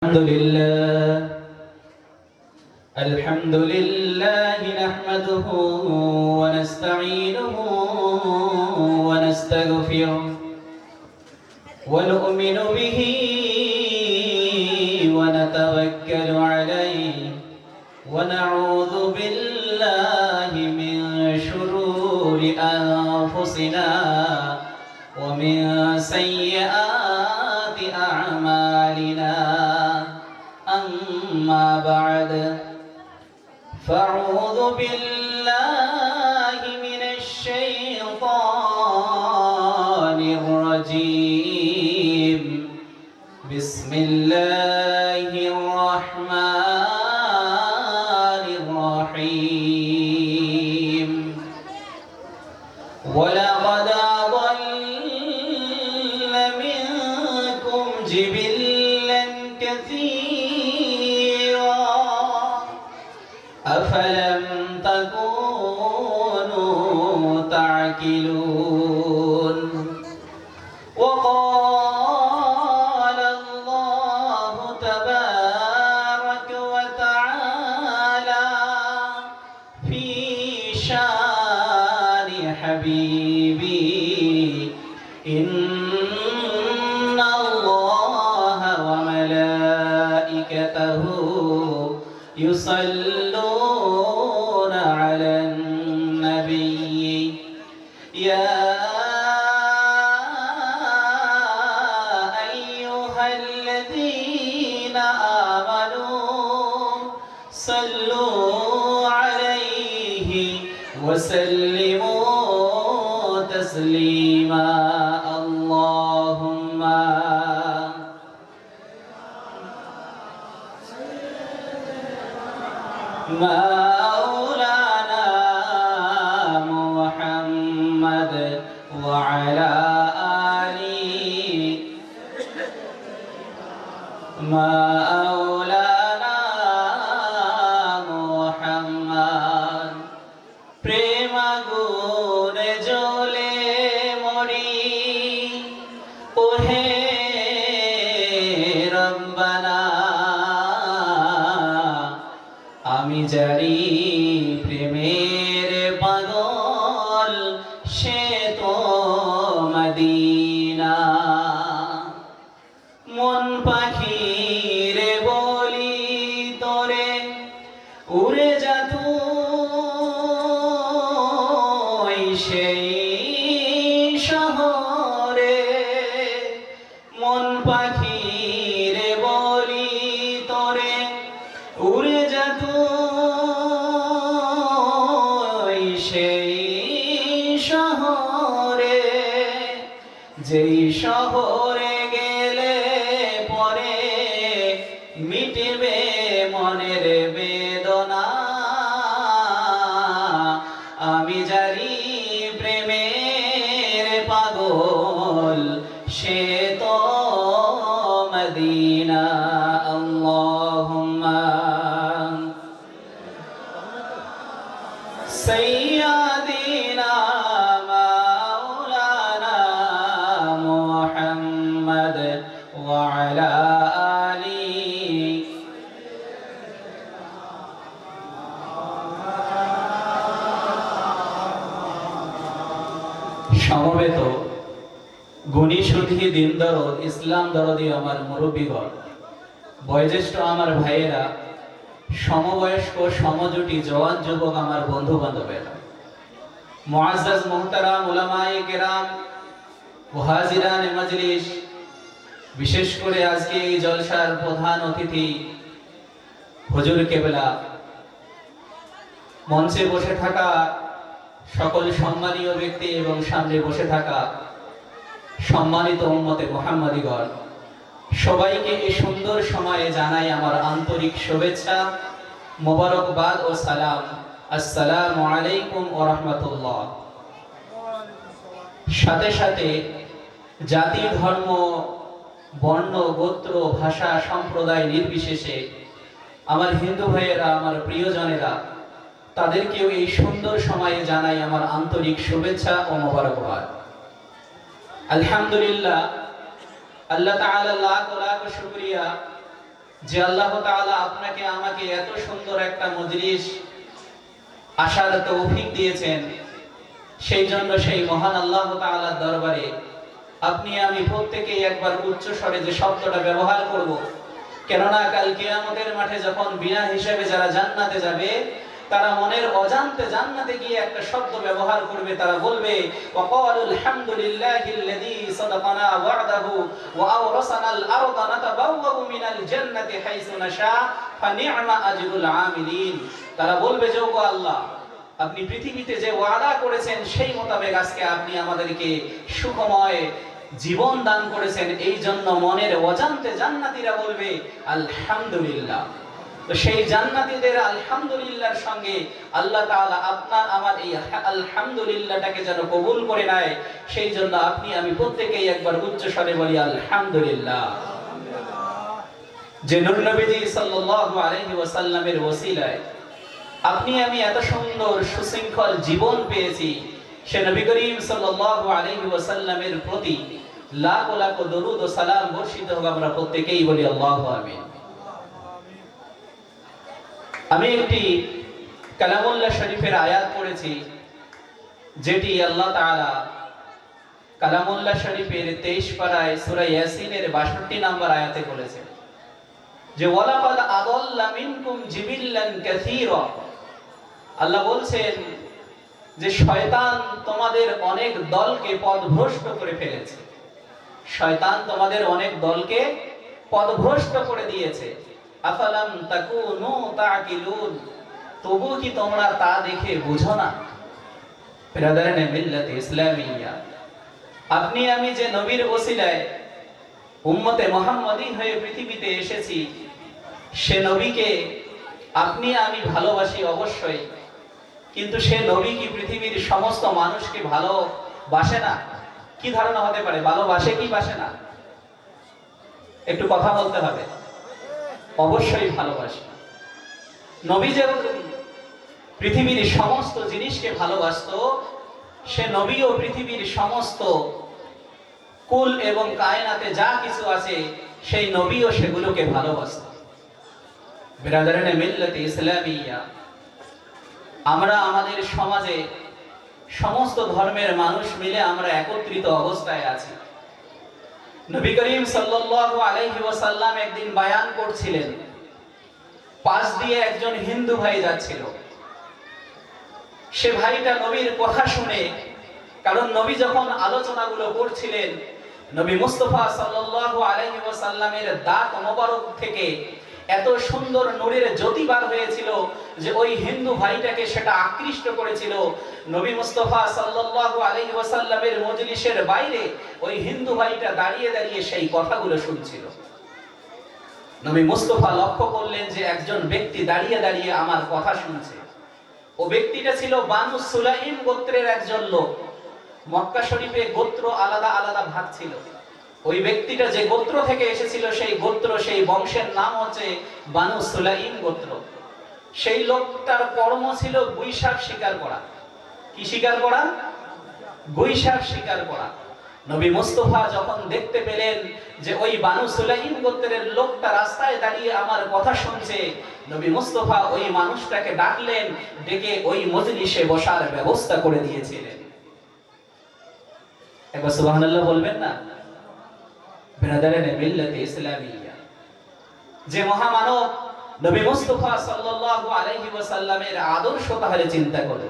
الحمد لله نحمده ونستعينه ونستغفره ونؤمن به ونتوكل عليه ونعوذ بالله من شرور أنفسنا ومن سيئات أعمالنا. أما بعد فأعوذ بالله من الشيطان الرجيم. بسم الله الرحمن الرحيم. ولقد أضل منكم جبلا كثيرا أفلم تكونوا تعقلون. وقال الله تبارك وتعالى في شان حبيبي إن الله وملائكته يصلون على النبي يا أيها الذين آمنوا صلوا عليه وسلموا تسليما. اللهم مولانا محمد وعلى آله مولانا محمد. প্রেম আগুনে জ্বলে মরি ওহে রব্বানা, আমি জানি প্রেমের পাগল সে তো মদিনা। মন পাখিরে বলি তোরে উড়ে যা তুই সেই শহরে। মন পাখিরে বলি তোরে উড়ে যা তুই সেই শহরে, যেই শহরে গেলে পরে মিটবে মনের বেদনা। আমি জানি প্রেমের পাগল সে তো মদিনা। আল্লাহুম্মা সাইয়্যিদিনা মাওলানা মুহাম্মদ ওয়া আলা আলিহি সমবেত গুণী সুধী দিন দরদ ইসলাম দরদি আমার মুরব্বীগণ, বয়োজ্যেষ্ঠ আমার ভাইয়েরা, সমবয়স্ক সমজুটি জওয়ান যুবক আমার বন্ধু বান্ধবেরা, মুআজ্জাজ মুহতারাম উলামায়ে কেরাম ও হাজিরানে মজলিস, বিশেষ করে আজকে এই জলসার প্রধান অতিথি হুজুর কেবলা, মঞ্চে বসে থাকা সকল সম্মানীয় ব্যক্তি এবং সামনে বসে থাকা সম্মানিত উম্মতে মুহাম্মাদিগণ, সবাইকে এই সুন্দর সময়ে জানাই আমার আন্তরিক শুভেচ্ছা, মোবারকবাদ ও সালাম। আসসালামু আলাইকুম ওয়া রাহমাতুল্লাহ। সাথে সাথে জাতি, ধর্ম, বর্ণ, গোত্র, ভাষা, সম্প্রদায় নির্বিশেষে আমার হিন্দু ভাইয়েরা, আমার প্রিয়জনেরা, তাদেরকেও এই সুন্দর সময়ে জানাই আমার আন্তরিক শুভেচ্ছা ও মোবারকবাদ। আলহামদুলিল্লাহ, আল্লাহ তাআলা লাখ লাখ শুকরিয়া যে আল্লাহ তাআলা আপনাকে আমাকে এত সুন্দর একটা মজলিস আসার তৌফিক দিয়েছেন, সেই জন্য সেই মহান আল্লাহ তাআলার দরবারে আপনি আমি প্রত্যেকেই একবার উচ্চ স্বরে যে শব্দটা ব্যবহার করব, কেননা কাল কিয়ামতের মাঠে যখন বিনা হিসেবে যারা জান্নাতে যাবে, তারা মনের অজান্তে জান্নাতে গিয়ে একটা শব্দ ব্যবহার করবে। তারা বলবে ওয়াকালুল হামদুলিল্লাহিল্লাযী সাদাকানা ওয়া'দাহু ওয়া আওরাসানাল আরদা নাতাবাওয়াউ মিনাল জান্নাতি হাইসু নাশা ফানি'মা আজরুল আমিলিন। তারা বলবে যে ওগো আল্লাহ, আপনি পৃথিবীতে যে ওয়াদা করেছেন সেই মোতাবেক আজকে আপনি আমাদেরকে সুখময় জীবন দান করেছেন, এই জন্য মনের অজান্তে জান্নাতীরা বলবে আলহামদুলিল্লাহ। তো সেই জান্নাতীদের আলহামদুলিল্লাহর সঙ্গে আল্লাহ তাআলা আপনার আমার এই আলহামদুলিল্লাহটাকে যেন কবুল করে নেয়, সেই জন্য আপনি আমি প্রত্যেকেই একবার উচ্চ স্বরে বলি আলহামদুলিল্লাহ। যে নূর নবীজি সাল্লাল্লাহু আলাইহি ওয়াসাল্লামের ওসিলায় আপনি আমি এত সুন্দর সুশৃঙ্খল জীবন পেয়েছি, সে নবী করিম সাল্লাল্লাহু আলাইহি ওয়াসাল্লামের প্রতি লাখ লাখ দরুদ ও সালাম বর্ষিত হোক। আমরা প্রত্যেকেই বলি আল্লাহু আমিন। আমি একটি কালামুল্লাহ শরীফের আয়াত পড়েছি, যেটি আল্লাহ তাআলা কালামুল্লাহ শরীফের 23 পারায় সূরা ইয়াসিনের 62 নম্বর আয়াতে বলেছেন যে ওয়ালাকাদ আদাল্লা মিনকুম জিবিল্লান কাসীরা। আল্লাহ বলছেন যে শয়তান তোমাদের অনেক দলকে পথভ্রষ্ট করে ফেলেছে, শয়তান তোমাদের অনেক দলকে পথভ্রষ্ট করে দিয়েছে। আফালাম তাকুনু তাকিলুন, তবু কি তোমরা তা দেখে বুঝো না? বিরাদারানে মিল্লাতে ইসলামিয়া, আপনি আমি যে নবীর ওসিলায় উম্মতে মুহাম্মাদি হয়ে পৃথিবীতে এসেছি, সে নবীকে আপনি আমি ভালোবাসি অবশ্যই, কিন্তু সে নবী কি পৃথিবীর সমস্ত মানুষকে ভালোবাসে না? কি ধারণা হতে পারে, ভালোবাসে কি বাসে না? একটু কথা বলতে হবে। অবশ্যই ভালোবাসে। নবী যেরকম পৃথিবীর সমস্ত জিনিসকে ভালোবাসতো, সে নবীও পৃথিবীর সমস্ত কুল এবং কায়নাতে যা কিছু আছে সেই নবীও সেগুলোকে ভালোবাসত। বিরাদারানে মিল্লাতে ইসলামিয়া, আমরা আমাদের সমাজে সমস্ত ধর্মের মানুষ মিলে আমরা একত্রিত অবস্থায় আছি। নবী করিম সাল্লাল্লাহু আলাইহি ওয়াসাল্লাম একদিন বয়ান করছিলেন, পাশ দিয়ে একজন হিন্দু ভাই যাচ্ছিল। সে ভাইটা নবীর কথা শুনে, কারণ নবী যখন আলোচনাগুলো করছিলেন, নবী মুস্তাফা সাল্লাল্লাহু আলাইহি ওয়াসাল্লামের দাঁত মোবারক থেকে এত সুন্দর নূরের জ্যোতি বার হয়েছিল যে ওই হিন্দু ভাইটাকে সেটা আকৃষ্ট করেছিল। নবী মুস্তাফা সাল্লাল্লাহু আলাইহি ওয়াসাল্লামের মজলিসের বাইরে ওই হিন্দু ভাইটা দাঁড়িয়ে দাঁড়িয়ে সেই কথাগুলো শুনছিল। নবী মুস্তাফা লক্ষ্য করলেন যে একজন ব্যক্তি দাঁড়িয়ে দাঁড়িয়ে আমার কথা শুনছে। ও ব্যক্তিটা ছিল বানু সুলাইম গোত্রের একজন লোক। মক্কা শরীফে গোত্র আলাদা আলাদা ভাগ ছিল। ওই ব্যক্তিটা যে গোত্র থেকে এসেছিল সেই গোত্র, সেই বংশের নাম হচ্ছে বানু সুলাইম গোত্র। সেই লোকটার কর্ম ছিল গুইসাপ শিকার করা। কি শিকার করা? গুইসাপ শিকার করা। নবী মুস্তাফা যখন দেখতে পেলেন যে ওই বানু সুলাইম গোত্রের লোকটা রাস্তায় দাঁড়িয়ে আমার কথা শুনছে, নবী মুস্তাফা ওই মানুষটাকে ডাকলেন, ডেকে ওই মজলিসে বসার ব্যবস্থা করে দিয়েছিলেন। একবার সুবহানাল্লাহ বলবেন না? বিরাদারানে মিল্লাতে ইসলামিয়া, যে মহামানব নবী মুস্তাফা সাল্লাল্লাহু আলাইহি ওয়াসাল্লামের আদর্শ তাহলে চিন্তা করো।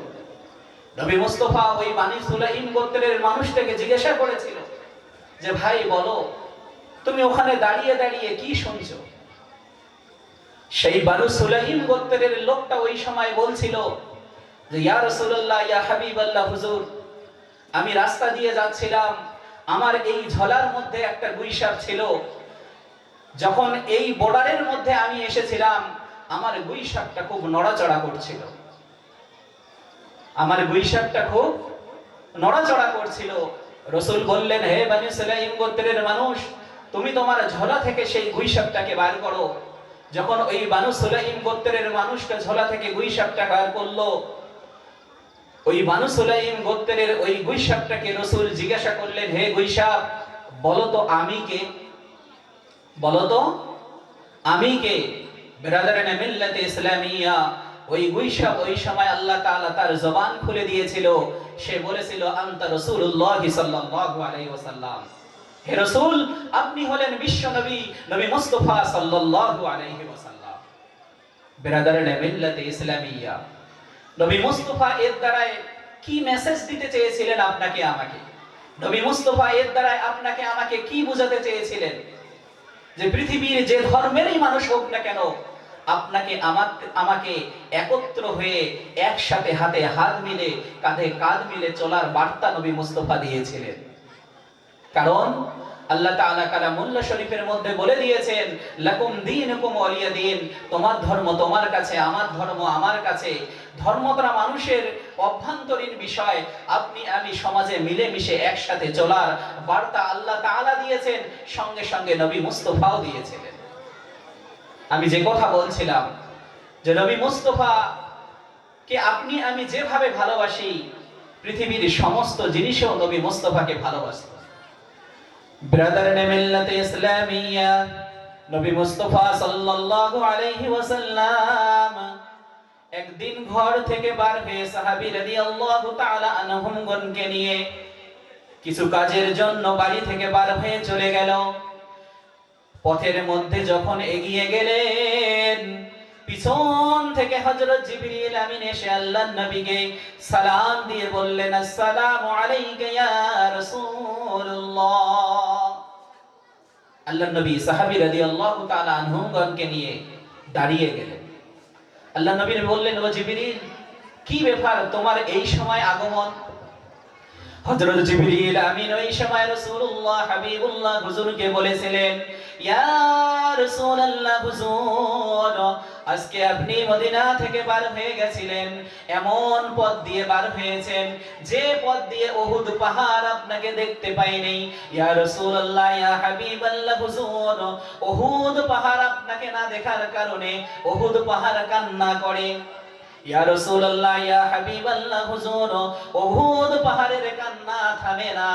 নবী মুস্তাফা ওই বানু সুলাইম গোত্রের মানুষটাকে জিজ্ঞাসা করেছিল যে ভাই বলো, তুমি ওখানে দাঁড়িয়ে দাঁড়িয়ে কি শুনছো? সেই বানু সুলাইম গোত্রের লোকটা ওই সময় বলছিল যে ইয়া রাসূলুল্লাহ, ইয়া হাবিবাল্লাহ, হুজুর, আমি রাস্তা দিয়ে যাচ্ছিলাম, আমার এই ঝোলার মধ্যে একটা গুইসাপ ছিল। যখন এই বর্ডারের মধ্যে আমি এসেছিলাম, আমার গুইসাপটা খুব নড়াচড়া করছিল। আমার গুইসাপটা খুব নড়াচড়া করছিল। রাসূল বললেন, হে বানু সুলাইম গোত্রের মানুষ, তুমি তোমার ঝোলা থেকে সেই গুইসাপটাকে বার করো। যখন ওই বানু সুলাইম গোত্রের মানুষটা ঝোলা থেকে গুইসাপটা বার করলো, ওই বানু সুলাইম গোত্রের ওই গুইসাপটাকে রাসূল জিজ্ঞাসা করলেন, হে গুইসাপ, বলো তো আমি কে? বলো তো আমি কে? বিরাদারানে মিল্লাতে ইসলামিয়া। ওই সময় আল্লাহ তাআলা তার জবান খুলে দিয়েছিল। সে বলেছিল আনতা রাসূলুল্লাহ সাল্লাল্লাহু আলাইহি ওয়াসাল্লাম, হে রাসূল, আপনি হলেন বিশ্ব নবী, নবী মুস্তাফা সাল্লাল্লাহু আলাইহি ওয়াসাল্লাম। বিরাদারানে মিল্লাতে ইসলামিয়া, নবী মুস্তাফা এর দ্বারা কি মেসেজ দিতে চেয়েছিলেন আপনাকে আমাকে? নবী মুস্তাফা এর দ্বারা আপনাকে আমাকে কি বোঝাতে চেয়েছিলেন? যে পৃথিবীর যে ধর্মেরই মানুষ হোক না কেন, আপনাকে আমাকে একত্র হয়ে একসাথে হাতে হাত মিলে কাঁধে কাঁধ মিলে চলার বার্তা নবী মুস্তাফা দিয়েছিলেন। কারণ আল্লাহ তাআলা কালামুল্লাহ শরীফের মধ্যে বলে দিয়েছেন, লাকুম দীনুকুম ওয়ালিয়া দীন, তোমার ধর্ম তোমার কাছে, আমার ধর্ম আমার কাছে। ধর্মটা মানুষের অভ্যন্তরীণ বিষয়। আপনি আমি সমাজে মিলেমিশে একসাথে চলার বার্তা আল্লাহ তাআলা দিয়েছেন, সঙ্গে সঙ্গে নবী মুস্তাফাও দিয়েছিলেন। আমি যে কথা বলছিলাম যে নবী মুস্তাফা কে আপনি আমি যেভাবে ভালোবাসি, পৃথিবীর সমস্ত জিনিসও নবী মুস্তাফাকে ভালোবাসত। ব্রাদারনে মিল্লাতে ইসলামিয়া, নবী মুস্তাফা সাল্লাল্লাহু আলাইহি ওয়াসাল্লাম একদিন ঘর থেকে বার হয়ে সাহাবী রাদিয়াল্লাহু তাআলা আনহুম গণকে নিয়ে কিছু কাজের জন্য বাড়ি থেকে বার হয়ে চলে গেল। পথের মধ্যে যখন এগিয়ে গেলেন, পিছন থেকে হযরত জিবরিল আমিন এসে আল্লাহর নবীকে সালাম দিয়ে বললেন, আসসালামু আলাইকা ইয়া রাসূলুল্লাহ। আল্লাহর নবী সাহাবী রাদিয়াল্লাহু তাআলা আনহুম গণকে নিয়ে দাঁড়িয়ে গেলেন। আল্লাহর নবী বললেন, ও জিবরিল, কি ব্যাপার তোমার এই সময় আগমন? হযরত জিবরিল আমিন ওই সময় রাসূলুল্লাহ হাবিবুল্লাহ হুজুরকে বলেছিলেন, ইয়া রাসূলুল্লাহ হুজুর, আজকে আপনি মদিনা থেকে বার হয়ে গেছিলেন, এমন পথ দিয়ে বার হয়েছেন যে পথ দিয়ে উহুদ পাহাড় আপনাকে দেখতে পাইনি। ইয়া রাসূলুল্লাহ, ইয়া হাবিবাল্লাহ হুজুর, উহুদ পাহাড় আপনাকে না দেখার কারণে উহুদ পাহাড় কান্না করে। ইয়া রাসূলুল্লাহ, ইয়া হাবিবাল্লাহ হুজুর, উহুদ পাহাড়ের কান্না থামে না।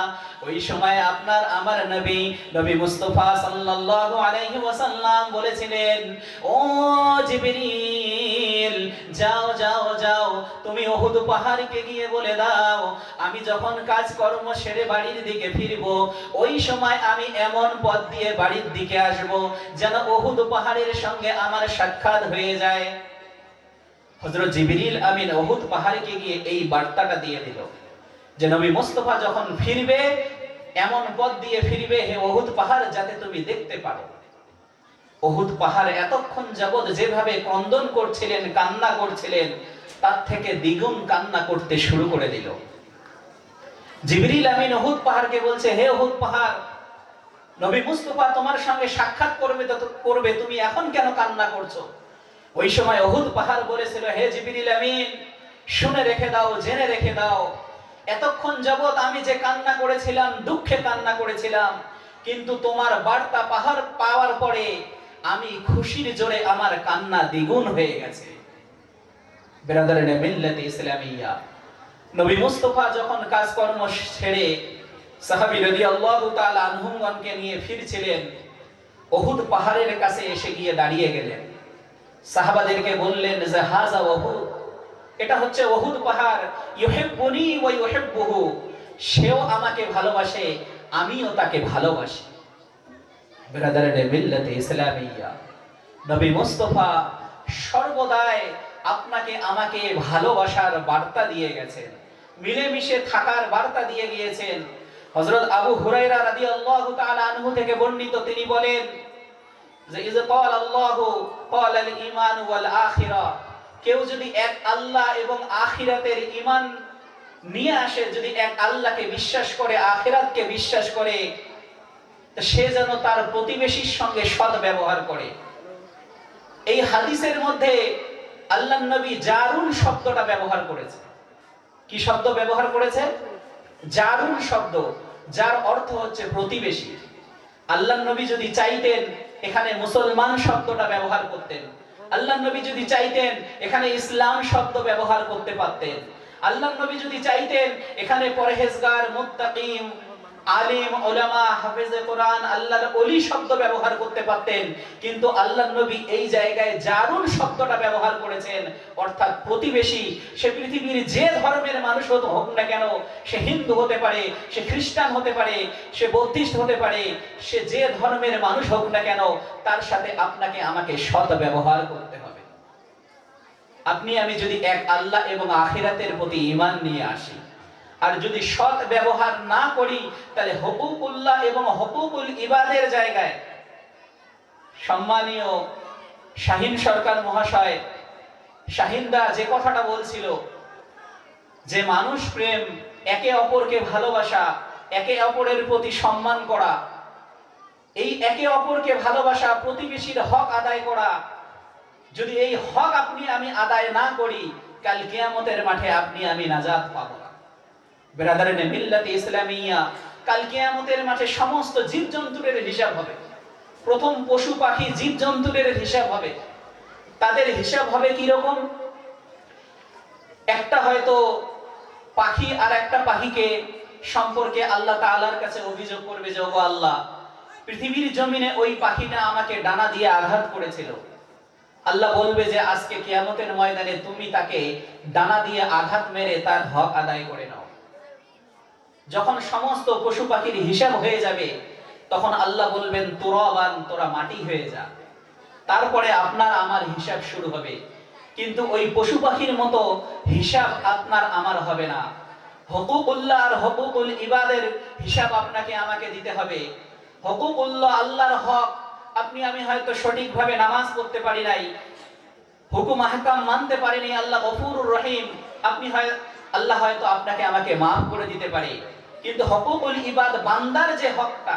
ওই সময় আপনার আমার নবী নবী মুস্তাফা সাল্লাল্লাহু আলাইহি ওয়াসাল্লাম বলেছিলেন, ও জিবরিল, যাও যাও যাও, তুমি উহুদ পাহাড়কে গিয়ে বলে দাও, আমি যখন কাজকর্ম সেরে বাড়ির দিকে ফিরব, ওই সময় আমি এমন পথ দিয়ে বাড়ির দিকে আসব যেন উহুদ পাহাড়ের সঙ্গে আমার সাক্ষাৎ হয়ে যায়। হযরত জিবরিল আমিন উহুদ পাহাড়কে গিয়ে এই বার্তাটা দিয়ে দিল যে নবী মুস্তাফা যখন ফিরবে, এমন পথ দিয়ে ফিরবে হে উহুদ পাহাড় যাতে তুমি দেখতে পারো। উহুদ পাহাড় এতক্ষণ যাবত যেভাবে ক্রন্দন করছিলেন, কান্না করছিলেন, তার থেকে দ্বিগুণ কান্না করতে শুরু করে দিল। জিবরিল আমিন উহুদ পাহাড়কে বলছে, হে উহুদ পাহাড়, নবী মুস্তাফা তোমার সঙ্গে সাক্ষাৎ করবে, তুমি এখন কেন কান্না করছো? ওই সময় উহুদ পাহাড় বলেছিল, হে জিবরিল আমিন, শুনে রেখে দাও, জেনে রেখে দাও, এতক্ষণ যাবত আমি যে কান্না করেছিলাম, দুঃখে কান্না করেছিলাম, কিন্তু তোমার বার্তা পাহাড় পাওয়ার পরে আমি খুশির জোরে আমার কান্না দ্বিগুণ হয়ে গেছে। বিরাদারানে মিল্লাতে ইসলামিয়া, নবী মুস্তাফা যখন কাজকর্ম ছেড়ে সাহাবী রাদিয়াল্লাহু তাআলা আনহুমগণকে নিয়ে ফিরছিলেন, উহুদ পাহাড়ের কাছে এসে গিয়ে দাঁড়িয়ে গেলেন। সাহাবাদেরকে বললেন যে হাযা উহুদ, এটা হচ্ছে উহুদ পাহাড়, ইউহিব্বুনি ওয়া ইউহিব্বুহু, সেও আমাকে ভালোবাসে, আমিও তাকে ভালোবাসি। বিরাদারানে মিল্লাতে ইসলামিয়া, নবী মুস্তাফা সর্বদাই আপনাকে আমাকে ভালোবাসার বার্তা দিয়ে গেছেন, মিলেমিশে থাকার বার্তা দিয়ে গিয়েছেন। হযরত আবু হুরায়রা রাদিয়াল্লাহু তাআলা আনহু থেকে বর্ণিত, তিনি বলেন যে ইয ক্বাল আল্লাহু ক্বাল আল ঈমান ওয়াল আখিরা, কেউ যদি এক আল্লাহ এবং আখিরাতের ঈমান নিয়ে আসে, যদি এক আল্লাহকে বিশ্বাস করে, আখিরাতকে বিশ্বাস করে, তো সে যেন তার প্রতিবেশীর সঙ্গে সৎ ব্যবহার করে। এই হাদিসের মধ্যে আল্লাহর নবী জারুন শব্দটা ব্যবহার করেছে। কি শব্দ ব্যবহার করেছে? জারুন শব্দ, যার অর্থ হচ্ছে প্রতিবেশী। আল্লাহর নবী যদি চাইতেন এখানে মুসলমান শব্দটা ব্যবহার করতেন, আল্লাহর নবী যদি চাইতেন এখানে ইসলাম শব্দ ব্যবহার করতে পারতেন, আল্লাহর নবী যদি চাইতেন এখানে পরহেজগার, মুত্তাকি, আলিম, উলামা, হাফেজে কোরআন, আল্লাহর ওলি শব্দ ব্যবহার করতে পারতেন, কিন্তু আল্লাহর নবী এই জায়গায় জারুল শব্দটা ব্যবহার করেছেন, অর্থাৎ প্রতিবেশী। সে পৃথিবীর যে ধর্মের মানুষ হোক না কেন, সে হিন্দু হতে পারে, সে খ্রিস্টান হতে পারে, সে বৌদ্ধিস্ট হতে পারে, সে যে ধর্মের মানুষ হোক না কেন, তার সাথে আপনাকে আমাকে সৎ ব্যবহার করতে হবে। আপনি আমি যদি এক আল্লাহ এবং আখিরাতের প্রতি ঈমান নিয়ে আসি, আর যদি সৎ ব্যবহার না করি, তাহলে হুকুকুল্লাহ এবং হুকুকুল ইবাদের জায়গায় সম্মানীয় শাহিন সরকার মহাশয়, শাহিনদা যে কথাটা বলছিল যে মানুষ প্রেম, একে অপরকে ভালোবাসা, একে অপরের প্রতি সম্মান করা, এই একে অপরকে ভালোবাসা, প্রতিবেশীর হক আদায় করা, যদি এই হক আপনি আমি আদায় না করি, কাল কিয়ামতের মাঠে আপনি আমি নাজাত পাবো না। বেরাদারানে মিল্লাতে ইসলামিয়া, কাল কিয়ামতের মাঠে সমস্ত জীবজন্তুদের হিসাব হবে। প্রথম পশু পাখি জীবজন্তুদের হিসাব হবে। তাদের হিসাব হবে কি রকম? একটা হয়তো পাখি আর একটা পাখিকে সম্পর্কে আল্লাহ তাআলার কাছে অভিযোগ করবে যে, ওগো আল্লাহ, পৃথিবীর জমিনে ওই পাখিটা আমাকে ডানা দিয়ে আঘাত করেছিল। আল্লাহ বলবে যে আজকে কিয়ামতের ময়দানে তুমি তাকে ডানা দিয়ে আঘাত মেরে তার হক আদায় করে নাও। যখন সমস্ত পশু পাখির হিসাব হয়ে যাবে, তখন আল্লাহ বলবেন তুরাবান, তোরা মাটি হয়ে যা। তারপরে আপনার আমার হিসাব শুরু হবে। কিন্তু ওই পশু পাখির মতো হিসাব আপনার আমার হবে না। হুকুকুল্লাহ আর হুকুকুল ইবাদের হিসাব আপনাকে আমাকে দিতে হবে। হুকুকুল্লাহ, আল্লাহর হক, আপনি আমি হয়তো সঠিকভাবে নামাজ পড়তে পারি নাই, হুকুম আহকাম মানতে পারিনি, আল্লাহ গফুরুর রহিম, আল্লাহ হয়তো আপনাকে আমাকে মাফ করে দিতে পারে। কিন্তু হুকুকুল ইবাদ, বান্দার যে হকটা,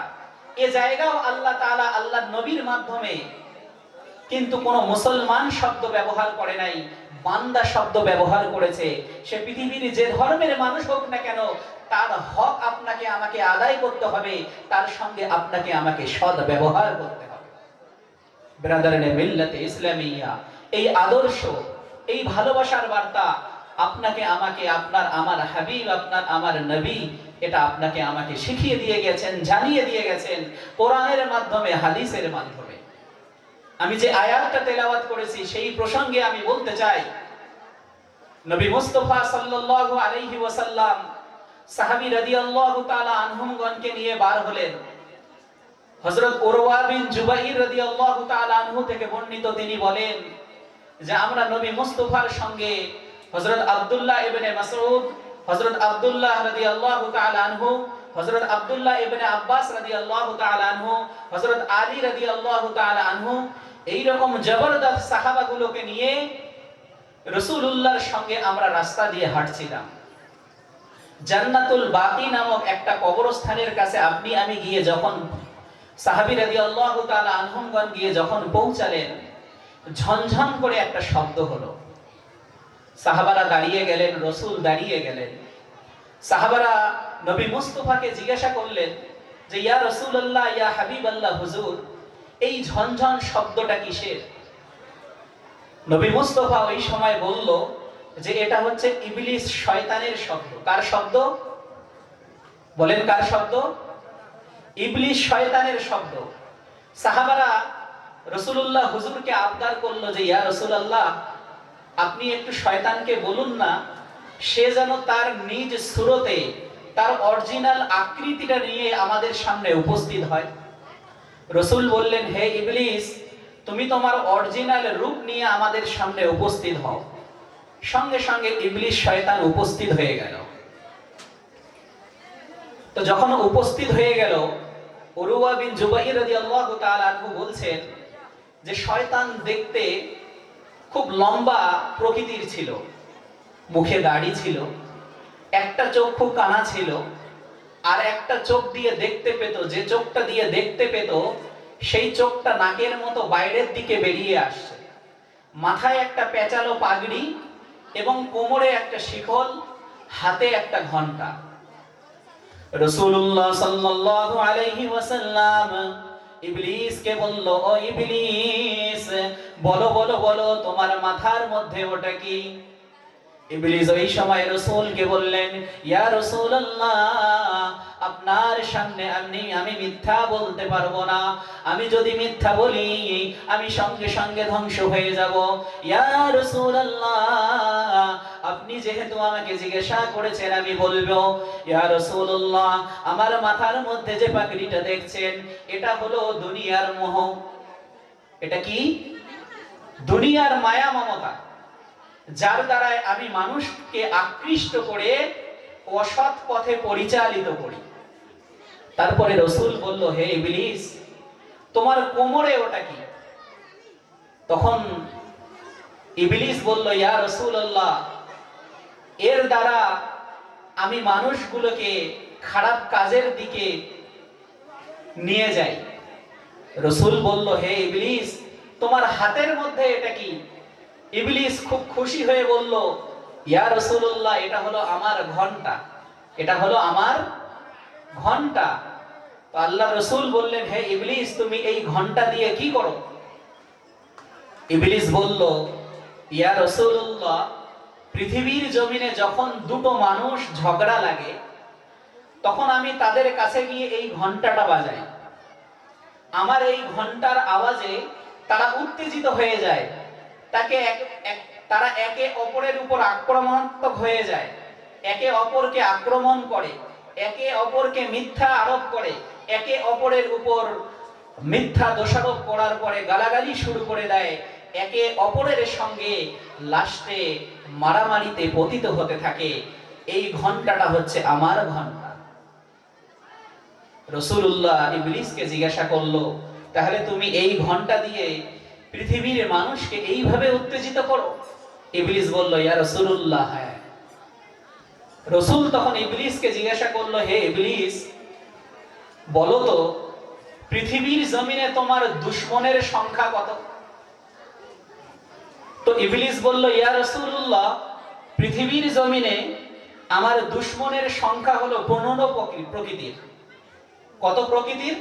এ জায়গাও আল্লাহ তাআলা আল্লাহর নবীর মাধ্যমে কিন্তু কোন মুসলমান শব্দ ব্যবহার করে নাই, বান্দা শব্দ ব্যবহার করেছে। সে পৃথিবীর যে ধর্মের মানুষ হোক না কেন, তার হক আপনাকে আমাকে আদায় করতে হবে, তার সঙ্গে আপনাকে আমাকে সৎ ব্যবহার করতে হবে। ব্রাদারানে মিল্লাতে ইসলামিয়া, এই আদর্শ, এই ভালোবাসার বার্তা আপনাকে আমাকে, আপনার আমার হাবিব, আপনার আমার নবী, এটা আপনাকে আমাকে শিখিয়ে দিয়ে গেছেন, জানিয়ে দিয়ে গেছেন কোরআনের মাধ্যমে, হাদিসের মাধ্যমে। আমি যে আয়াতটা তেলাওয়াত করেছি সেই প্রসঙ্গে আমি বলতে চাই, নবী মুস্তাফা সাল্লাল্লাহু আলাইহি ওয়াসাল্লাম সাহাবী রাদিয়াল্লাহু তাআলা আনহুমগণকে নিয়ে বার হলেন। হযরত উরওয়া বিন জুবাইর রাদিয়াল্লাহু তাআলা আনহু থেকে বর্ণিত, তিনি বলেন যে আমরা নবী মুস্তাফার সঙ্গে হযরত আব্দুল্লাহ ইবনে মাসউদ, হযরত আব্দুল্লাহ রাদিয়াল্লাহু তাআলা আনহু, হযরত আব্দুল্লাহ ইবনে আব্বাস রাদিয়াল্লাহু তাআলা আনহু, হযরত আলী রাদিয়াল্লাহু তাআলা আনহু, এই রকম জবরদস্ত সাহাবাগুলোকে নিয়ে রাসূলুল্লাহর সঙ্গে আমরা রাস্তা দিয়ে হাঁটছিলাম। জান্নাতুল বাকি নামক একটা কবরস্থানের কাছে আপনি আমি গিয়ে যখন, সাহাবী রাদিয়াল্লাহু তাআলা আনহুমগণ গিয়ে যখন পৌঁছালেন, ঝনঝন করে একটা শব্দ হলো। সাহাবারা দাঁড়িয়ে গেলেন, রাসূল দাঁড়িয়ে গেলেন। সাহাবারা নবী মুস্তাফাকে জিজ্ঞাসা করলেন যে, ইয়া রাসূলুল্লাহ, ইয়া হাবিবাল্লাহ, হুজুর, এই ঝনঝন শব্দটা কিসের? নবী মুস্তাফা ওই সময় বলল যে এটা হচ্ছে ইবলিস, শয়তানের শব্দ। কার শব্দ? বলেন, কার শব্দ? ইবলিস, শয়তানের শব্দ। সাহাবারা রাসূলুল্লাহ হুজুরকে আবদার করলো যে, ইয়া রাসূলুল্লাহ, আপনি একটু শয়তানকে বলুন না, সে যেন তার নিজ সুরতে, তার অরিজিনাল আকৃতিটা নিয়ে আমাদের সামনে উপস্থিত হয়। রাসূল বললেন, হে ইবলিস, তুমি তোমার অরিজিনাল রূপ নিয়ে আমাদের সামনে উপস্থিত হও। সঙ্গে সঙ্গে ইবলিস, শয়তান উপস্থিত হয়ে গেল। তো যখন উপস্থিত হয়ে গেল, উরওয়া বিন জুবাইর রাদিয়াল্লাহু তাআলা আনহু বলছেন যে শয়তান দেখতে খুব লম্বা প্রকৃতির ছিল, মুখে দাড়ি ছিল, একটা চক্ষু কানা ছিল, আর একটা চোখ দিয়ে দেখতে পেত, যে চোখটা দিয়ে দেখতে পেত সেই চোখটা নাকের মতো বাইরের দিকে বেরিয়ে আসছে। মাথায় একটা পেঁচালো পাগড়ি এবং কোমরে একটা শিকল, হাতে একটা ঘন্টা। রাসূলুল্লাহ সাল্লাল্লাহু আলাইহি ওয়াসাল্লাম ইবলিসকে বলল, ও ইবলিস, বলো বলো বলো, তোমার মাথার মধ্যে ওটা কি? ইবলিস ওই সময় রাসূলকে বললেন, ইয়া রাসূলুল্লাহ, আপনার সামনে আমি মিথ্যা বলতে পারবো না। আমি যদি মিথ্যা বলি আমি সঙ্গে সঙ্গে ধ্বংস হয়ে যাব। ইয়া রাসূলুল্লাহ, আপনি যেহেতু আমাকে জিজ্ঞাসা করেছেন আমি বলবো। ইয়া রাসূলুল্লাহ, আমার মাথার মধ্যে যে পাগড়িটা দেখছেন এটা হলো দুনিয়ার মোহ। এটা কি? দুনিয়ার মায়া মমতা, যার দ্বারা আমি মানুষকে আকৃষ্ট করে অসৎ পথে পরিচালিত করি। তারপরে রাসূল বলল, হে ইবলিস, তোমার কোমরে ওটা কি? তখন ইবলিস বলল, ইয়া রাসূলুল্লাহ, এর দ্বারা আমি মানুষগুলোকে খারাপ কাজের দিকে নিয়ে যাই। রাসূল বলল, হে ইবলিস, তোমার হাতের মধ্যে এটা কি? ইবলিস খুব খুশি হয়ে বলল, ইয়া রাসূলুল্লাহ, এটা হলো আমার ঘন্টা, এটা হলো আমার ঘন্টা। তো আল্লাহর রাসূল বললেন, হে ইবলিস, তুমি এই ঘন্টা দিয়ে কি করো? ইবলিস বলল, ইয়া রাসূলুল্লাহ, পৃথিবীর জমিনে যখন দুটো মানুষ ঝগড়া লাগে তখন আমি তাদের কাছে গিয়ে এই ঘন্টাটা বাজাই। আমার এই ঘন্টার আওয়াজে তারা উত্তেজিত হয়ে যায়, তারা একে অপরের উপর আক্রমণাত্মক হয়ে যায়, একে অপরকে আক্রমণ করে, একে অপরকে মিথ্যা আরোপ করে, একে অপরের উপর মিথ্যা দোষারোপ করার পরে গালাগালি শুরু করে দেয়, একে অপরের সঙ্গে লাস্টে মারামারিতে পতিত হতে থাকে। এই ঘন্টাটা হচ্ছে আমার ঘন্টা। রাসূলুল্লাহ ইবলিসকে জিজ্ঞাসা করলো, তাহলে তুমি এই ঘন্টা দিয়ে পৃথিবীর মানুষকে এইভাবে উত্তেজিত করো? ইবলিস বলল, ইয়া রাসূলুল্লাহ, হ্যাঁ। রাসূল তখন ইবলিসকে জিজ্ঞাসা করলো, হে ইবলিস, বলো তো পৃথিবীর জমিনে তোমার দুশমনের সংখ্যা কত? তো ইবলিস বলল, ইয়া রাসূলুল্লাহ, পৃথিবীর জমিনে আমার দুশমনের সংখ্যা হলো 15 প্রকৃতির। কত প্রকৃতির?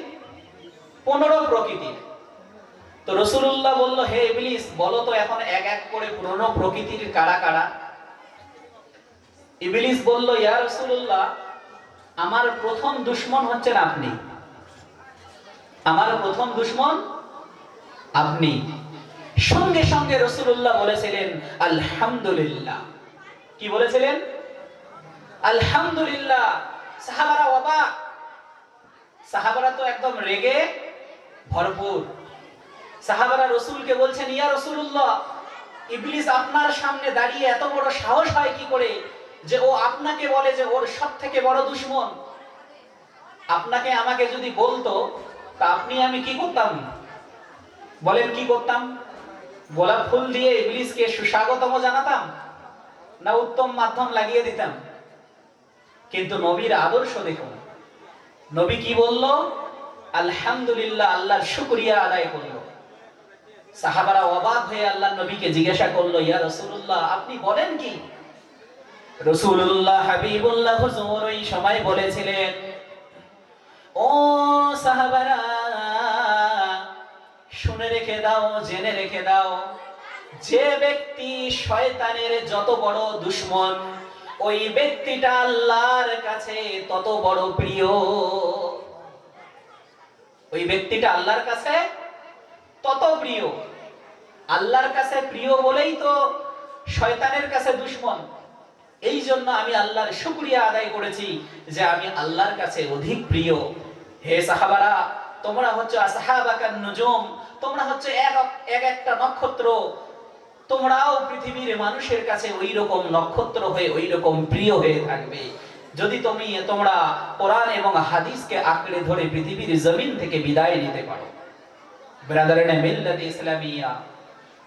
15 প্রকৃতির। তো রাসূলুল্লাহ বলল, হে ইবলিস, বলো তো এখন এক এক করে 15 প্রকৃতির কারা কারা? ইবলিস বলল, ইয়া রাসূলুল্লাহ, আমার প্রথম দুশমন হচ্ছেন আপনি। আমার প্রথম দুশমন আপনি। সঙ্গে সঙ্গে রাসূলুল্লাহ বলেছিলেন, আলহামদুলিল্লাহ। কি বলেছিলেন? আলহামদুলিল্লাহ। সাহাবারা অবাক, সাহাবারা তো একদম রেগে ভরপুর। সাহাবারা রাসূলকে বলছেন, ইয়া রাসূলুল্লাহ, ইবলিস আপনার সামনে দাঁড়িয়ে এত বড় সাহস হয় কি করে যে ও আপনাকে বলে যে ওর সবথেকে বড় দুশমন? আপনাকে আমাকে যদি বলতো তা আপনি আমি কি করতাম? বলেন কি করতাম? গোলাপ ফুল দিয়ে ইবলিসকে সুস্বাগতম জানাতাম, না উত্তম মাধ্যম লাগিয়ে দিতাম? কিন্তু নবীর আদর্শ দেখুন, নবী কি বলল? আলহামদুলিল্লাহ, আল্লাহর শুকরিয়া আদায় করলো। সাহাবারা অবাক হয়ে আল্লাহর নবীকে জিজ্ঞাসা করলো, ইয়া রাসূলুল্লাহ, আপনি বলেন কি? রাসূলুল্লাহ হাবিবুল্লাহ হুজুর ওই সময় বলেছিলেন, ও সাহাবারা, শুনে রেখে দাও, জেনে রেখে দাও, যে ব্যক্তি শয়তানের যত বড় দুশমন, ওই ব্যক্তিটা আল্লাহর কাছে তত বড় প্রিয়। ওই ব্যক্তিটা আল্লাহর কাছে তত প্রিয়। আল্লাহর কাছে প্রিয় বলেই তো শয়তানের কাছে দুশমন। এই জন্য আমি আল্লাহর শুকরিয়া আদায় করেছি যে আমি আল্লাহর কাছে অধিক প্রিয়। হে সাহাবারা, তোমরা হচ্ছে আসহাবাকান নুজুম, তোমরা হচ্ছে এক একটা নক্ষত্র। তোমরাও পৃথিবীর মানুষের কাছে ওই রকম নক্ষত্র হয়ে ওই রকম প্রিয় হয়ে থাকবে যদি তোমরা কোরআন এবং হাদিসকে আঁকড়ে ধরে পৃথিবীর জমিন থেকে বিদায় নিতে পারো। ব্রাদারানে মিল্লাত ইসলামিয়া,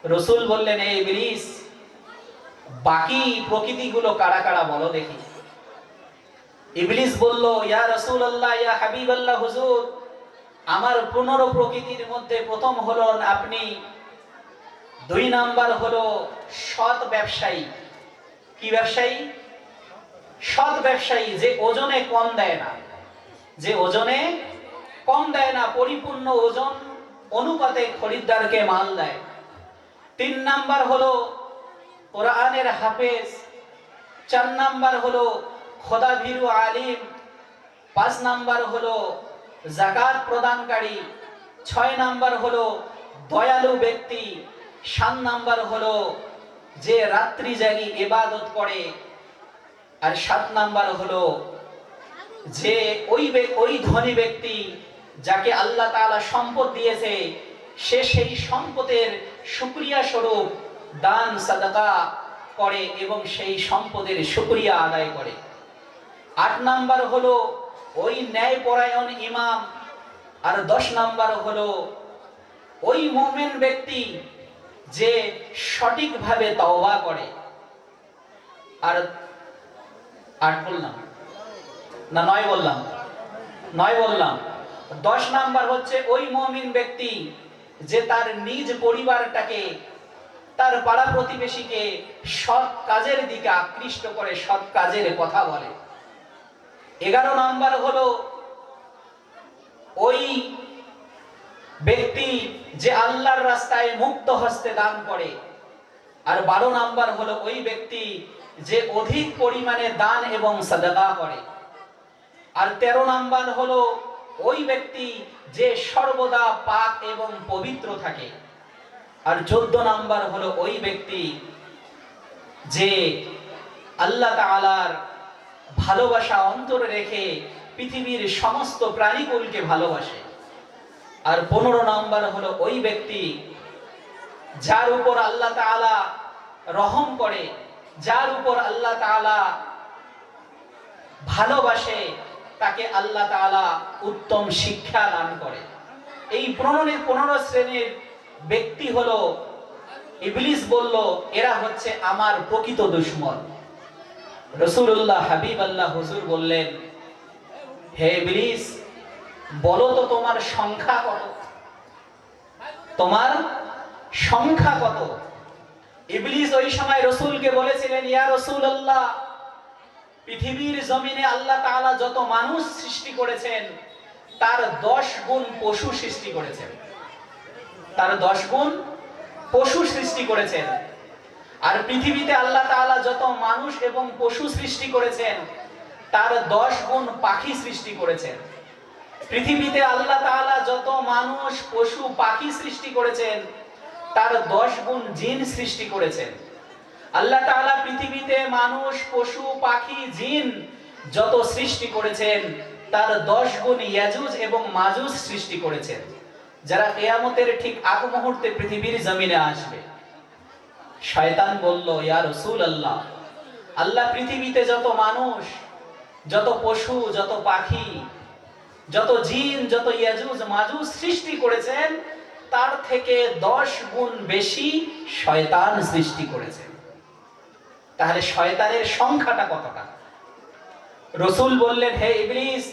রাসূল বললেন, হে ইবলিস, বাকি প্রকৃতিগুলো কারা কারা বলো দেখি। ইবলিস বলল, ইয়া রাসূলুল্লাহ, ইয়া হাবিবাল্লাহ হুজুর, আমার 15 প্রকৃতির মধ্যে প্রথম হলো আপনি, 2 নাম্বার হলো সৎ ব্যবসায়ী। কি ব্যবসায়ী? সৎ ব্যবসায়ী, যে ওজনে কম দেয় না, যে ওজনে কম দেয় না, পরিপূর্ণ ওজন অনুপাতে খরিদ্দারকে মাল দেয়। 3 নাম্বার হলো কোরআনের হাফেজ, 4 নাম্বার হলো খোদাভীরু আলিম, 5 নাম্বার হলো যাকাত প্রদানকারী, 6 নাম্বার হলো দয়ালু ব্যক্তি, 7 নাম্বার হলো যে রাত্রি জাগি ইবাদত করে, আর 7 নাম্বার হলো যে ওই ধনী ব্যক্তি যাকে আল্লাহ তাআলা সম্পদ দিয়েছে, সে সেই সম্পদের শুকরিয়া স্বরূপ দান সাদাকা করে এবং সেই সম্পদের শুকরিয়া আদায় করে। 8 নাম্বার হলো ওই ন্যায়পরায়ণ ইমাম, আর 10 নাম্বার হলো ওই মুমিন ব্যক্তি যে সঠিকভাবে তওবা করে। আর 8 বললাম না 9 বললাম? 9 বললাম। 10 নাম্বার হচ্ছে ওই মুমিন ব্যক্তি যে তার নিজ পরিবারটাকে, তার পাড়া প্রতিবেশীকে সৎ কাজের দিকে আকৃষ্ট করে, সৎ কাজের কথা বলে। 11 নাম্বার হলো ওই ব্যক্তি যে আল্লাহর রাস্তায় মুক্ত হস্তে দান করে। আর 12 নাম্বার হলো ওই ব্যক্তি যে অধিক পরিমাণে দান এবং সাদাকা করে। আর 13 নাম্বার হলো ওই ব্যক্তি যে সর্বদা পাক এবং পবিত্র থাকে। আর 14 নাম্বার হলো ওই ব্যক্তি যে আল্লাহ তাআলার ভালোবাসা অন্তরে রেখে পৃথিবীর সমস্ত প্রাণীকুলকে ভালোবাসে। আর 15 নাম্বার হলো ওই ব্যক্তি যার উপর আল্লাহ তাআলা রহম করে, যার উপর আল্লাহ তাআলা ভালোবাসে, তাকে আল্লাহ তাআলা উত্তম শিক্ষা দান করে। এই 15 শ্রেণীর ব্যক্তি হলো, ইবলিস বলল এরা হচ্ছে আমার প্রকৃত দুশমন। রাসূলুল্লাহ হাবিবাল্লাহ হুজুর বললেন, হে ইবলিস, বলো তো তোমার সংখ্যা কত? তোমার সংখ্যা কত? ইবলিস ওই সময় রাসূলকে বলেছিলেন, ইয়া রাসূলুল্লাহ, পৃথিবীর জমিনে আল্লাহ তাআলা যত মানুষ সৃষ্টি করেছেন তার 10 গুণ পশু সৃষ্টি করেছেন, তার 10 গুণ পশু সৃষ্টি করেছেন। আর পৃথিবীতে আল্লাহ তাআলা যত মানুষ এবং পশু সৃষ্টি করেছেন তার 10 গুণ পাখি সৃষ্টি করেছেন। পৃথিবীতে আল্লাহ তাআলা যত মানুষ পশু পাখি সৃষ্টি করেছেন তার 10 গুণ জিন সৃষ্টি করেছেন। আল্লাহ তাআলা পৃথিবীতে মানুষ পশু পাখি জিন যত সৃষ্টি করেছেন তার 10 গুণ ইয়াজুজ এবং মাজুজ সৃষ্টি করেছেন, যারা কিয়ামতের ঠিক আগ মুহূর্তে পৃথিবীর জমিনে আসবে। শয়তান বলল, ইয়া রাসূলুল্লাহ, আল্লাহ পৃথিবীতে যত মানুষ, যত পশু, যত পাখি, যত জিন, যত ইয়াজুজ মাজুজ সৃষ্টি করেছেন তার থেকে 10 গুণ বেশি শয়তান সৃষ্টি করেছেন। তাহলে শয়তানের সংখ্যাটা কতটা? রাসূল বললেন, হে ইবলিস,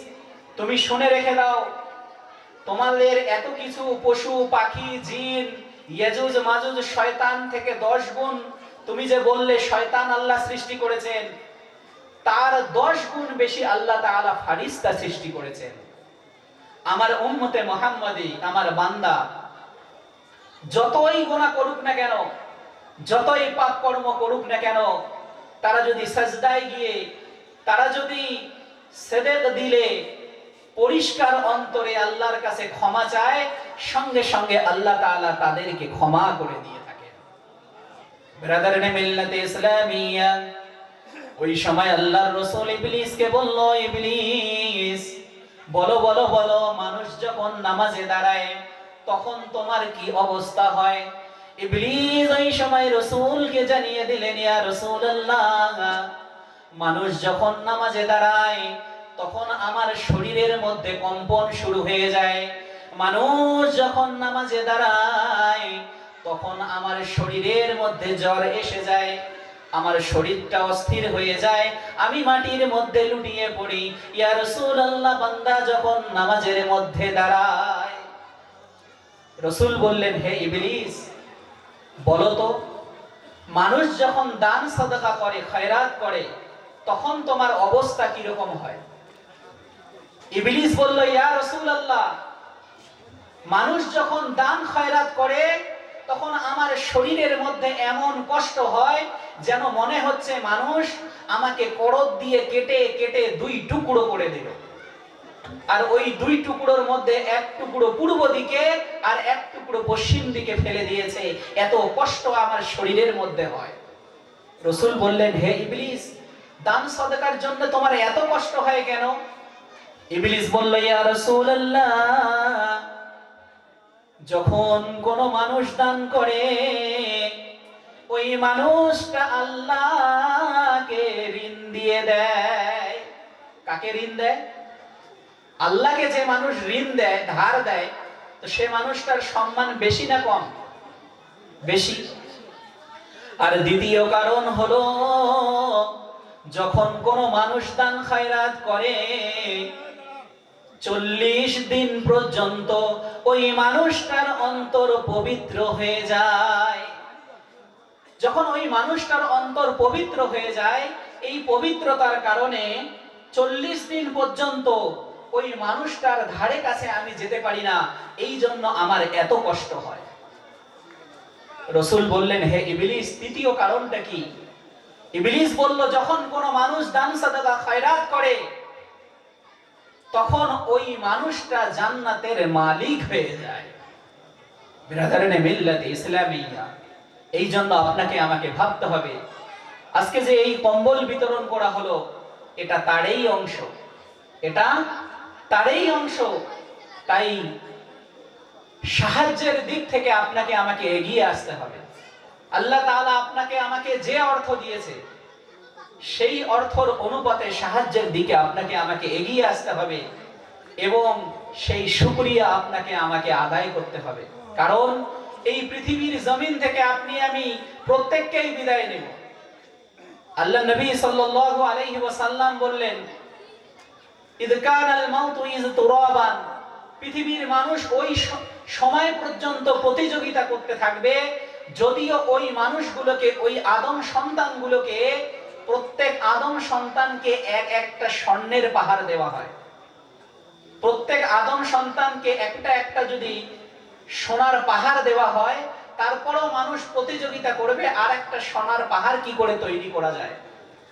তুমি শুনে রেখে দাও, তোমাদের এত কিছু পশু পাখি জিন ইয়াজুজ মাজুজ শয়তান থেকে 10 গুণ তুমি যে বললে শয়তান আল্লাহ সৃষ্টি করেছেন, তার 10 গুণ বেশি আল্লাহ তাআলা ফেরেশতা সৃষ্টি করেছেন। আমার উম্মতে মুহাম্মাদি, আমার বান্দা যতই গুনাহ করুক না কেন, যতই পাপ কর্ম করুক না কেন, তারা যদি সাজদায় গিয়ে, তারা যদি সেজদা দিলে পরিষ্কার অন্তরে আল্লাহর কাছে ক্ষমা চায়, সঙ্গে সঙ্গে আল্লাহ তাআলা তাদেরকে ক্ষমা করে দিয়ে থাকেন। ব্রাদারনে মিল্লাতে ইসলামিয়া, ওই সময় আল্লাহর রাসূল ইবলিসকে বলল, ইবলিস, বলো বলো বলো, মানুষ যখন নামাজে দাঁড়ায় তখন তোমার কি অবস্থা হয়? ইবলিস ওই সময় রাসূলকে জানিয়ে দিলেন, ইয়া রাসূলুল্লাহ, মানুষ যখন নামাজে দাঁড়ায় তখন আমার শরীরের মধ্যে কম্পন শুরু হয়ে যায়। মানুষ যখন নামাজে দাঁড়ায় তখন আমার শরীরের মধ্যে জ্বর এসে যায়, আমার শরীরটা অস্থির হয়ে যায়, আমি মাটির মধ্যে লুটিয়ে পড়ি। ইয়া রাসূলুল্লাহ, বান্দা যখন নামাজের মধ্যে দাঁড়ায়। রাসূল বললেন, হে ইবলিস, বলো তো, মানুষ যখন দান সাদাকা করে, খয়রাত করে, তখন তোমার অবস্থা কি রকম হয়? ইবলিস বলল, ইয়া রাসূলুল্লাহ, মানুষ যখন দান খয়রাত করে তখন আমার শরীরের মধ্যে এমন কষ্ট হয় যেন মনে হচ্ছে মানুষ আমাকে করদ দিয়ে কেটে কেটে দুই টুকরো করে দিল, আর ওই দুই টুকরোর মধ্যে এক টুকরো পূর্ব দিকে আর এক টুকরো পশ্চিম দিকে ফেলে দিয়েছে, এত কষ্ট আমার শরীরের মধ্যে হয়। রাসূল বললেন, হে ইবলিস, দান সাদাকার জন্য তোমার এত কষ্ট হয় কেন? ইবলিস বলল, ইয়া রাসূলুল্লাহ, যখন কোন মানুষ দান করে ওই মানুষটা আল্লাহকে ঋণ দিয়ে দেয়। কাকে ঋণ দেয়? আল্লাহকে যে মানুষ ঋণ দেয়, ধার দেয়, তো সে মানুষটার সম্মান বেশি না কম? বেশি। আর দ্বিতীয় কারণ হলো, যখন কোন মানুষ দান খয়রাত করে 40 দিন পর্যন্ত ওই মানুষটার অন্তর পবিত্র হয়ে যায়। যখন ওই মানুষটার অন্তর পবিত্র হয়ে যায়, এই পবিত্রতার কারণে 40 দিন পর্যন্ত ওই মানুষটার ধারে কাছে আমি যেতে পারি না, এই জন্য আমার এত কষ্ট হয়। রাসূল বললেন, হে ইবলিস, তৃতীয় কারণটা কি? ইবলিস বলল, যখন কোন মানুষ দান সাদাকা খয়রাত করে তখন ওই মানুষটা জান্নাতের মালিক হয়ে যায়। বিরাদারানে মিল্লাতে ইসলামিয়া, এই জন্য আপনাকে আমাকে ভাবতে হবে, আজকে যে এই কম্বল বিতরণ করা হলো, এটা তারই অংশ, এটা তারই অংশ। তাই সাহায্যের দিক থেকে আপনাকে আমাকে এগিয়ে আসতে হবে। আল্লাহ তাআলা আপনাকে আমাকে যে অর্থ দিয়েছে, সেই অর্থর অনুপাতে সাহায্যের দিকে আপনাকে আমাকে এগিয়ে আসতে হবে এবং সেই শুকরিয়া আপনাকে আমাকে আদায় করতে হবে। কারণ এই পৃথিবীর জমিন থেকে আপনি আমি প্রত্যেককেই বিদায় নেব। আল্লাহ নবী সাল্লাল্লাহু আলাইহি ওয়াসাল্লাম বললেন, ইয কানাল মাউতু ইয তুরাবান, পৃথিবীর মানুষ ওই সময় পর্যন্ত প্রতিযোগিতা করতে থাকবে যদিও ওই মানুষগুলোকে, ওই আদম সন্তানগুলোকে, প্রত্যেক আদম সন্তানকে একটা স্বর্ণের পাহাড় দেওয়া হয়। প্রত্যেক আদম সন্তানকে একটা একটা যদি সোনার পাহাড় দেওয়া হয়, তারপরেও মানুষ প্রতিযোগিতা করবে আর একটা সোনার পাহাড় কি করে তৈরি করা যায়।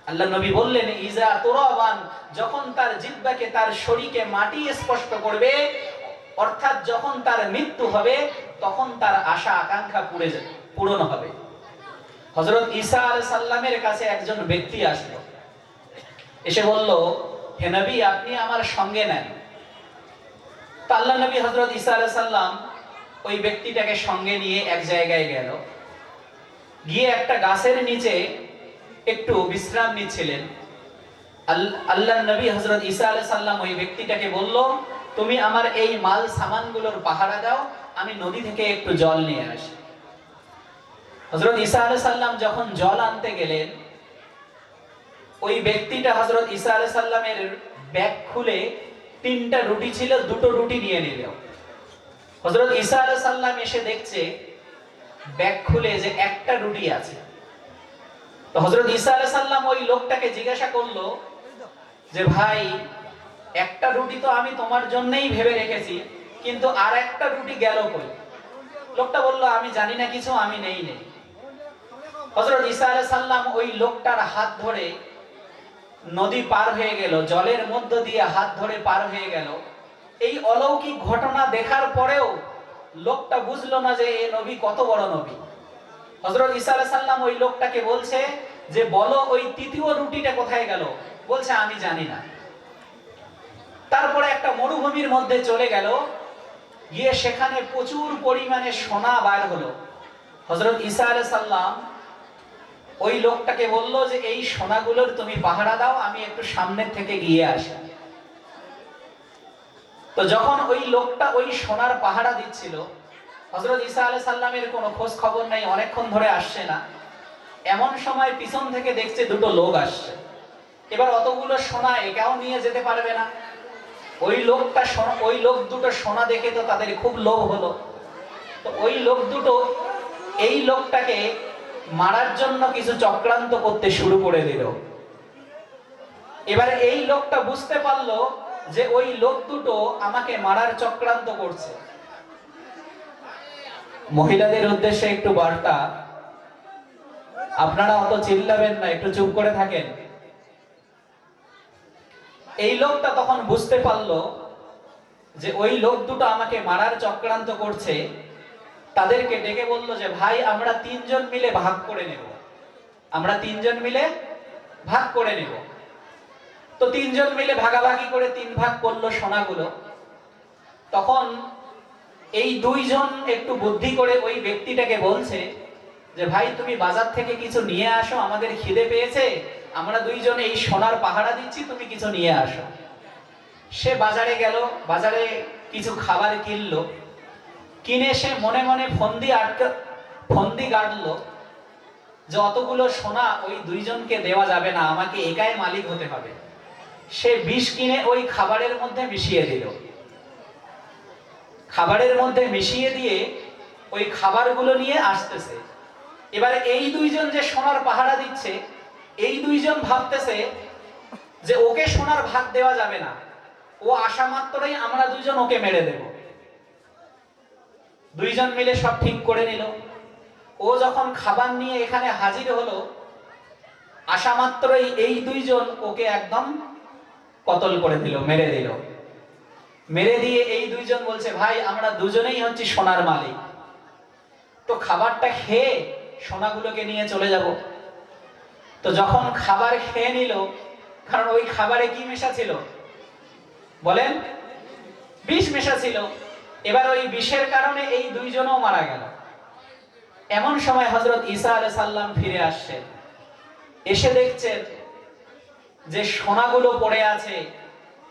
আল্লাহ নবী বললেন, ইজা তুরাবান, যখন তার জিহ্বাকে, তার শরীরকে মাটি স্পর্শ করবে, অর্থাৎ যখন তার মৃত্যু হবে, তখন তার আশা আকাঙ্ক্ষা পূরণ হবে। হযরত ঈসা আলাইহিস সালামের কাছে একজন ব্যক্তি আসলো, এসে বলল, হে নবী, আপনি আমার সঙ্গে নেন। তো আল্লাহ নবী হযরত ঈসা আলাইহিস সালাম ওই ব্যক্তিটাকে সঙ্গে নিয়ে এক জায়গায় গেল, গিয়ে একটা গাছের নিচে একটু বিশ্রাম নিচ্ছিলেন। আল্লাহ নবী হযরত ঈসা আলাইহিস সালাম ওই ব্যক্তিটাকে বলল, তুমি আমার এই মাল সামানগুলোর পাহারা দাও, আমি নদী থেকে একটু জল নিয়ে আসি। হযরত ঈসা আলাইহিস সালাম যখন জল আনতে গেলেন, ওই ব্যক্তিটা হযরত ঈসা আলাইহিস সালামের ব্যাগ খুলে 3টা রুটি ছিল, 2টো রুটি নিয়ে নিল। হযরত ঈসা আলাইহিস সালাম এসে দেখছে ব্যাগ খুলে যে একটা রুটি আছে। তো হযরত ঈসা আলাইহিস সালাম ওই লোকটাকে জিজ্ঞাসা করলো যে, ভাই, একটা রুটি তো আমি তোমার জন্যই ভেবে রেখেছি, কিন্তু আর একটা রুটি গেল কই? লোকটা বলল, আমি জানি না কিছু, আমি নেই। হযরত ঈসা আলাইহিস সালাম ওই লোকটার হাত ধরে নদী পার হয়ে গেল, জলের মধ্য দিয়ে হাত ধরে পার হয়ে গেল। এই অলৌকিক ঘটনা দেখার পরেও লোকটা বুঝলো না যে এই নবী কত বড় নবী। হযরত ঈসা আলাইহিস সালাম ওই লোকটাকে বলছে যে, বলো ওই তৃতীয় রুটিটা কোথায় গেল? বলছে, আমি জানি না। তারপরে একটা মরুভূমির মধ্যে চলে গেল, গিয়ে সেখানে প্রচুর পরিমাণে সোনা বার হলো। হযরত ঈসা আলাইহিস সালাম ওই লোকটাকে বলল যে, এই সোনাগুলোর তুমি পাহারা দাও, আমি একটু সামনের থেকে গিয়ে আসি। তো যখন ওই লোকটা ওই সোনার পাহারা দিচ্ছিল, হযরত ঈসা আলাইহিস সালামের কোনো খোঁজ খবর নাই, অনেকক্ষণ ধরে আসছে না। এমন সময় পিছন থেকে দেখছে 2টো লোক আসছে। এবার অতগুলো সোনা একাও নিয়ে যেতে পারবে না। ওই লোক দুটো সোনা দেখে তো তাদের খুব লোভ হলো। তো ওই লোক দুটো এই লোকটাকে মারার জন্য কিছু চক্রান্ত করতে শুরু করে দিল। এবার এই লোকটা বুঝতে পারলো যে ওই লোক দুটো আমাকে মারার চক্রান্ত করছে। মহিলাদের উদ্দেশ্যে একটু বার্তা, আপনারা অত চিল্লাবেন না, একটু চুপ করে থাকেন। এই লোকটা তখন বুঝতে পারলো যে ওই লোক দুটো আমাকে মারার চক্রান্ত করছে। তাদেরকে ডেকে বলল যে ভাই, আমরা তিনজন মিলে ভাগ করে নেব, আমরা তিনজন মিলে ভাগ করে নেব। তো তিনজন মিলে ভাগাভাগি করে 3 ভাগ করলো সোনাগুলো। তখন এই দুইজন একটু বুদ্ধি করে ওই ব্যক্তিটাকে বলছে যে ভাই, তুমি বাজার থেকে কিছু নিয়ে আসো, আমাদের খিদে পেয়েছে, আমরা দুইজনে এই সোনার পাহারা দিচ্ছি, তুমি কিছু নিয়ে আসো। সে বাজারে গেল, বাজারে কিছু খাবার কিনলো, কিনে সে মনে মনে ফন্দি গাড়লো যে অতগুলো সোনা ওই দুইজনকে দেওয়া যাবে না, আমাকে একাই মালিক হতে হবে। সে বিষ কিনে ওই খাবারের মধ্যে মিশিয়ে দিল। খাবারের মধ্যে মিশিয়ে দিয়ে ওই খাবারগুলো নিয়ে আসতেছে। এবারে এই দুইজন যে সোনার পাহারা দিচ্ছে, এই দুইজন ভাবতেছে যে ওকে সোনার ভাগ দেওয়া যাবে না, ও আসা মাত্রই আমরা দুইজন ওকে মেরে দেব। দুইজন মিলে সব ঠিক করে নিল। ও যখন খাবার নিয়ে এখানে হাজির হলো, আসা মাত্রই এই দুইজন ওকে একদম কতল করে দিল, মেরে দিল। মেরে দিয়ে এই দুইজন বলছে ভাই, আমরা দুজনেই হচ্ছি সোনার মালিক, তো খাবারটা খেয়ে সোনাগুলোকে নিয়ে চলে যাব। তো যখন খাবার খেয়ে নিল, কারণ ওই খাবারে কি মেশা ছিল বলেন? বিষ মেশা ছিল। এবার ওই বিষের কারণে এই দুইজনও মারা গেল। এমন সময় হযরত ঈসা আলাইহিস সালাম ফিরে আসছেন, এসে দেখছেন যে সোনাগুলো পড়ে আছে,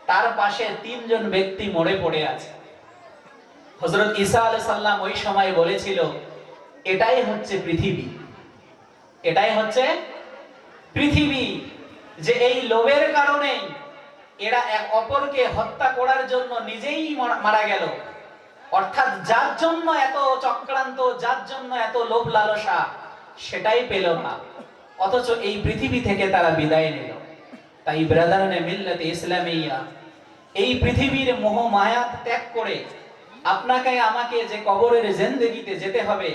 তার পাশে 3 জন ব্যক্তি মরে পড়ে আছে। হযরত ঈসা আলাইহিস সালাম ওই সময় বলেছিল, এটাই হচ্ছে পৃথিবী, এটাই হচ্ছে পৃথিবী। যে এই লোভের কারণে এরা এক অপরকে হত্যা করার জন্য নিজেই মারা গেল। অর্থাৎ যার জন্য এত চক্রান্ত, যার জন্য এত লোভ লালসা, সেটাই পেল না, অথচ এই পৃথিবী থেকে তারা বিদায় নিল। তাই ব্রাদারানে মিল্লাতে ইসলামিয়া, এই পৃথিবীর মোহ মায়া ত্যাগ করে আপনাকে আমাকে যে কবরের জিন্দেগিতে যেতে হবে,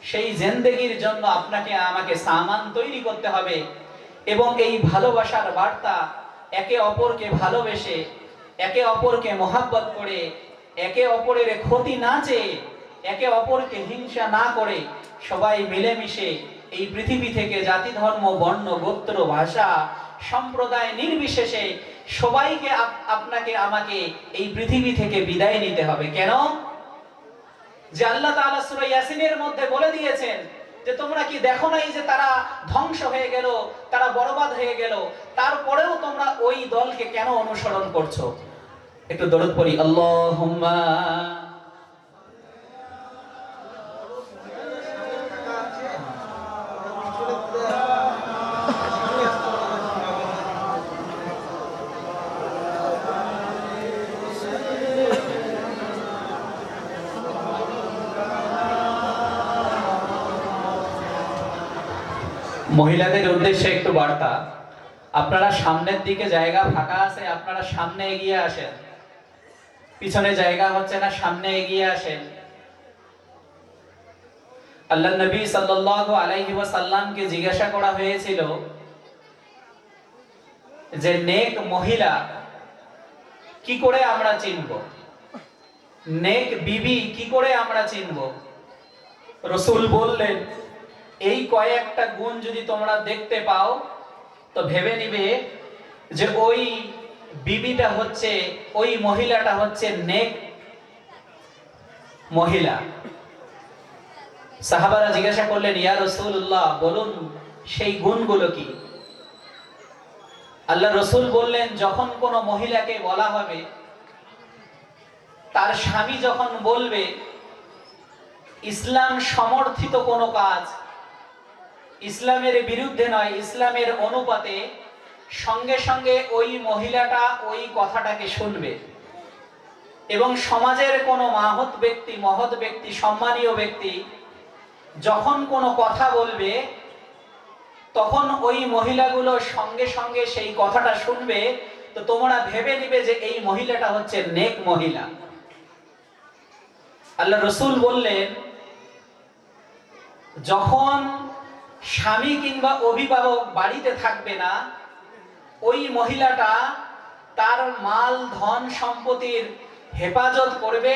সেই জিন্দেগির জন্য আপনাকে আমাকে সামান তৈরি করতে হবে। এবং এই ভালোবাসার বার্তা, একে অপরকে ভালোবেসে, একে অপরকে মহাব্বত করে, একে অপরের ক্ষতি না চেয়ে, একে অপরকে হিংসা না করে, সবাই মিলেমিশে এই পৃথিবী থেকে জাতি, ধর্ম, বর্ণ, গোত্র, ভাষা, সম্প্রদায় নির্বিশেষে সবাইকে আপনাকে আমাকে এই পৃথিবী থেকে বিদায় নিতে হবে। কেন? যে আল্লাহ তাআলা সূরা ইয়াসিনের মধ্যে বলে দিয়েছেন যে তোমরা কি দেখো নাই যে তারা ধ্বংস হয়ে গেল, তারা বরবাদ হয়ে গেল, তারপরেও তোমরা ওই দলকে কেন অনুসরণ করছো? একটু দরুদ পড়ি, আল্লাহুম্মা। মহিলাদের উদ্দেশ্যে একটু বার্তা, আপনারা সামনের দিকে জায়গা ফাঁকা আছে, আপনারা সামনে এগিয়ে আসেন। পিছনে জায়গা হচ্ছে না, সামনে এগিয়ে আসেন। আল্লাহ নবী সাল্লাল্লাহু আলাইহি ওয়াসাল্লামকে জিজ্ঞাসা করা হয়েছিল যে নেক মহিলা কি করে আমরা চিনব, নেক বিবি কি করে আমরা চিনব? রাসূল বললেন, এই কয়েকটা গুণ যদি তোমরা দেখতে পাও তো ভেবে নিবে যে ওই বিবিটা হচ্ছে, ওই মহিলাটা হচ্ছে নেক মহিলা। সাহাবারা জিজ্ঞাসা করলেন, ইয়া রাসূলুল্লাহ, বলুন সেই গুণগুলো কি? আল্লাহ রাসূল বললেন, যখন কোনো মহিলাকে বলা হবে, তার স্বামী যখন বলবে ইসলাম সমর্থিত কোনো কাজ, ইসলামের বিরুদ্ধে নয়, ইসলামের অনুপাতে, সঙ্গে সঙ্গে ওই মহিলাটা ওই কথাটাকে শুনবে। এবং সমাজের কোনো মহৎ ব্যক্তি, সম্মানীয় ব্যক্তি যখন কোনো কথা বলবে, তখন ওই মহিলাগুলো সঙ্গে সঙ্গে সেই কথাটা শুনবে। তো তোমরা ভেবে নিবে যে এই মহিলাটা হচ্ছে নেক মহিলা। আল্লাহ রাসূল বললেন, যখন স্বামী কিংবা অভিভাবক বাড়িতে থাকবে না, ওই মহিলাটা তার মাল ধন সম্পত্তির হেফাজত করবে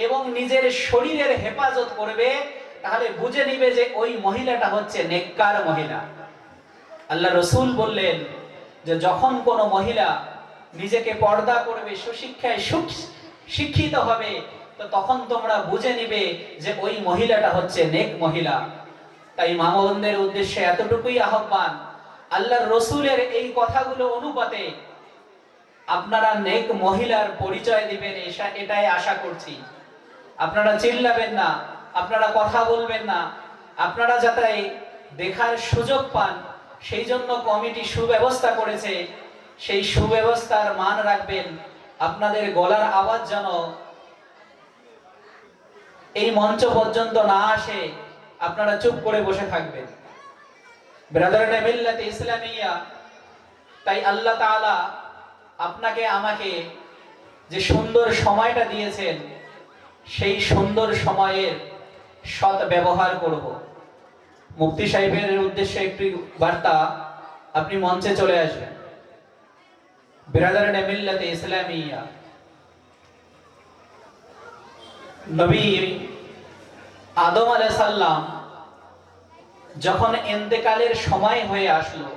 এবং নিজের শরীরের হেফাজত করবে, তাহলে বুঝে নিবে যে ওই মহিলাটা হচ্ছে নেককার মহিলা। আল্লাহ রসুল বললেন যে যখন কোনো মহিলা নিজেকে পর্দা করবে, সুশিক্ষায় শিক্ষিত হবে, তো তখন তোমরা বুঝে নিবে যে ওই মহিলাটা হচ্ছে নেক মহিলা। তাই মা বোনদের উদ্দেশ্যে এতটুকুই আহ্বান, আল্লাহর রসুলের এই কথাগুলো অনুপাতে আপনারা নেক মহিলার পরিচয় দিবেন, এটাই আশা করছি। আপনারা চিল্লাবেন না, আপনারা কথা বলবেন না, আপনারা যাতে দেখার সুযোগ পান সেই জন্য কমিটি সুব্যবস্থা করেছে। সেই সুব্যবস্থার মান রাখবেন। আপনাদের গলার আওয়াজ যেন এই মঞ্চ পর্যন্ত না আসে, আপনারা চুপ করে বসে থাকবেন। ব্রাদারানে মিল্লাতে ইসলামিয়া, তাই আল্লাহ তাআলা আপনাকে আমাকে যে সুন্দর সময়টা দিয়েছেন, সেই সুন্দর সময়ের সৎ ব্যবহার করব। মুফতি সাহেবের উদ্দেশ্যে একটি বার্তা, আপনি মঞ্চে চলে আসবেন। ব্রাদারানে মিল্লাতে ইসলামিয়া, নবী আদম আলাইহিস সালাম যখন ইন্তেকালের সময় হয়ে আসলো,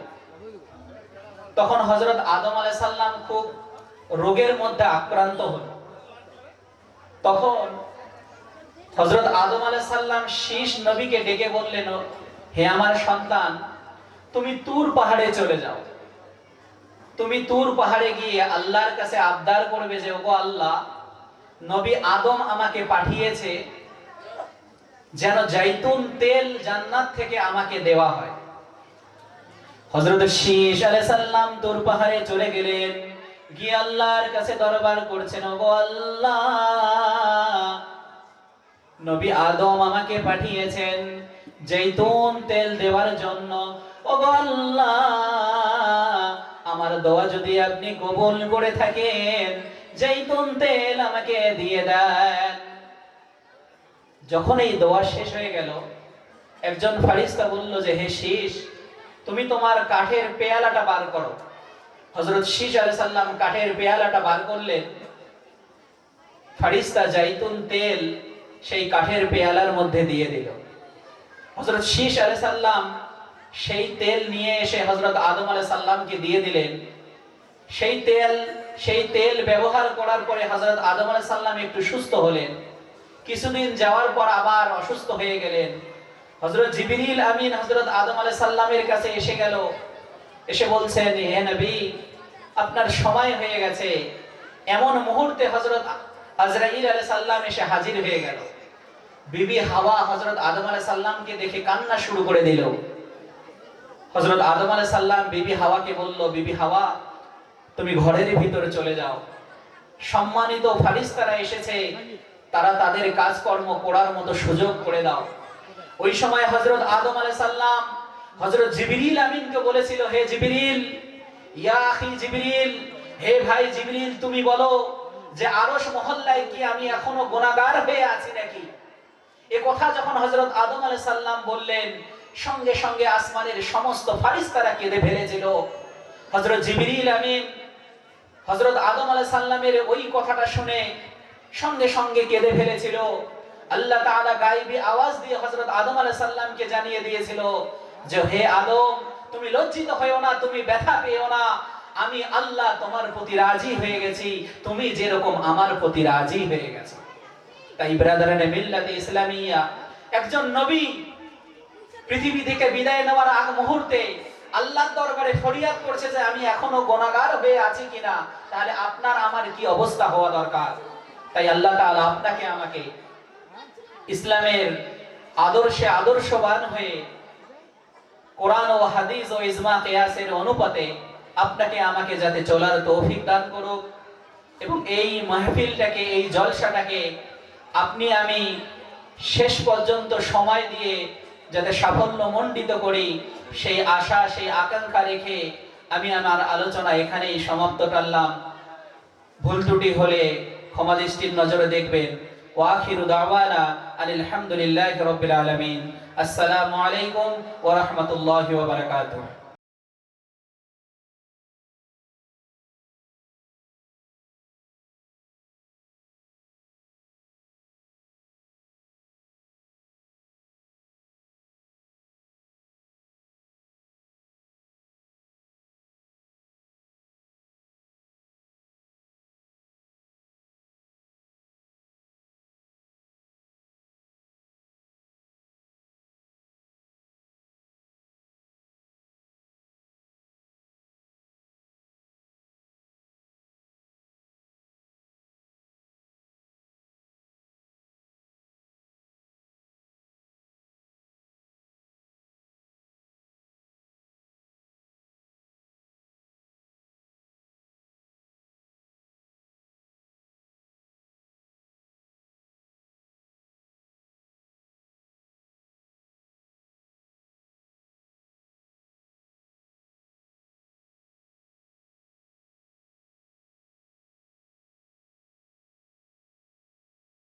তখন হযরত আদম আলাইহিস সালাম খুব রোগের মধ্যে আক্রান্ত হল। তখন হযরত আদম আলাইহিস সালাম শীষ নবীকে ডেকে বললেন, হে আমার সন্তান, তুমি তুর পাহাড়ে চলে যাও। তুমি তুর পাহাড়ে গিয়ে আল্লাহর কাছে আবদার করবে যে, ওগো আল্লাহ, নবী আদম আমাকে পাঠিয়েছে যেন জাইতুন তেল জান্নাত থেকে আমাকে দেওয়া হয়। হযরত শীষ আলাইহিস সালাম তুর পাহাড়ে চলে গেলেন, গিয়ে আল্লাহর কাছে দরবার করছেন, ওগো আল্লাহ, নবী আদম আমাকে পাঠিয়েছেন জাইতুন তেল দেওয়ার জন্য। ওগো আল্লাহ, আমার দোয়া যদি আপনি কবুল করে থাকেন, জাইতুন তেল আমাকে দিয়ে দেন। যখন এই দোয়া শেষ হয়ে গেল, একজন ফেরেশতা বলল যে, হে শীষ, তুমি তোমার কাঠের পেয়ালাটা বার করো। হযরত শীষ আলাইহিস সালাম কাঠের পেয়ালাটা বার করলেন। ফেরেশতা জাইতুন তেল সেই কাঠের পেয়ালার মধ্যে দিয়ে দিল। হযরত শীষ আলাইহিস সালাম সেই তেল নিয়ে এসে হযরত আদম আলাইহিস সালামকে দিয়ে দিলেন। সেই তেল ব্যবহার করার পরে হযরত আদম আলাইহিস সালাম একটু সুস্থ হলেন। কিছুদিন যাওয়ার পর আবার অসুস্থ হয়ে গেলেন। হযরত জিবরিল আমিন হযরত আদম আলাইহিস সালামের কাছে এসে গেল, এসে বলছেন, হে নবী, আপনার সময় হয়ে গেছে। এমন মুহূর্তে হযরত আজরাইল আলাইহিস সালাম এসে হাজির হয়ে গেল। বিবি হাওয়া হযরত আদম আলাইহিস সালামকে দেখে কান্না শুরু করে দিল। হযরত আদম আলাইহিস সালাম বিবি হাওয়াকে বলল, বিবি হাওয়া, তুমি ঘরের ভিতরে চলে যাও। সম্মানিত ফেরেশতারা এসেছে, তারা তাদের কাজকর্ম করার মতো সুযোগ করে দাও। ওই সময় হযরত আদম আলাইহিস সালাম হযরত জিবরিল আমিনকে বলেছিল, হে জিবরিল, ইয়া আখি জিবরিল, হে ভাই জিবরিল, তুমি বলো যে আরশ মহল্লায় কি আমি এখনো গুনাহগার হয়ে আছি নাকি? এই কথা যখন হযরত আদম আলাইহিস সালাম বললেন, সঙ্গে সঙ্গে আসমানের সমস্ত ফেরেশতারা কেঁদে ফেলেছিল। হযরত জিবরিল আমিন হযরত আদম আলাইহিস সালামের ওই কথাটা শুনে সঙ্গে সঙ্গে কেঁদে ফেলেছিল। আল্লাহ তাআলা গায়বী আওয়াজ দিয়ে হযরত আদম আলাইহিস সালামকে জানিয়ে দিয়েছিল যে, হে আদম, তুমি লজ্জিত হয়ো না, তুমি ব্যথা পেও না, আমি আল্লাহ তোমার প্রতি রাজি হয়ে গেছি, তুমি যেরকম আমার প্রতি রাজি হয়ে গেছো। তাই ব্রাদারানে মিল্লাতে ইসলামিয়া, একজন নবী পৃথিবী থেকে বিদায় নেওয়ার আগ মুহূর্তে আল্লাহর দরবারে ফরিয়াদ করছে যে আমি এখনো গুনাহগার হয়ে আছি কিনা, তাহলে আপনার আমার কি অবস্থা হওয়া দরকার। তাই আল্লাহ তাআলা আপনাকে আমাকে ইসলামের আদর্শে আদর্শবান হয়ে কোরআন ও হাদিস ও ইজমা কিয়াসের অনুপাতে আপনাকে আমাকে যাতে চলার তৌফিক দান করুক, এবং এই মাহফিলটাকে, এই জলসাটাকে আপনি আমি শেষ পর্যন্ত সময় দিয়ে যাতে সাফল্য মণ্ডিত করি, সেই আশা, সেই আকাঙ্ক্ষা রেখে আমি আমার আলোচনা এখানেই সমাপ্ত করলাম। ভুল ত্রুটি হলে ক্ষমা দৃষ্টির নজরে দেখবেন। ওয়া আখিরু দাওয়ানা আলহামদুলিল্লাহি রাব্বিল আলামিন। আসসালামু আলাইকুম ওয়া রাহমাতুল্লাহি ওয়া বারাকাতুহু।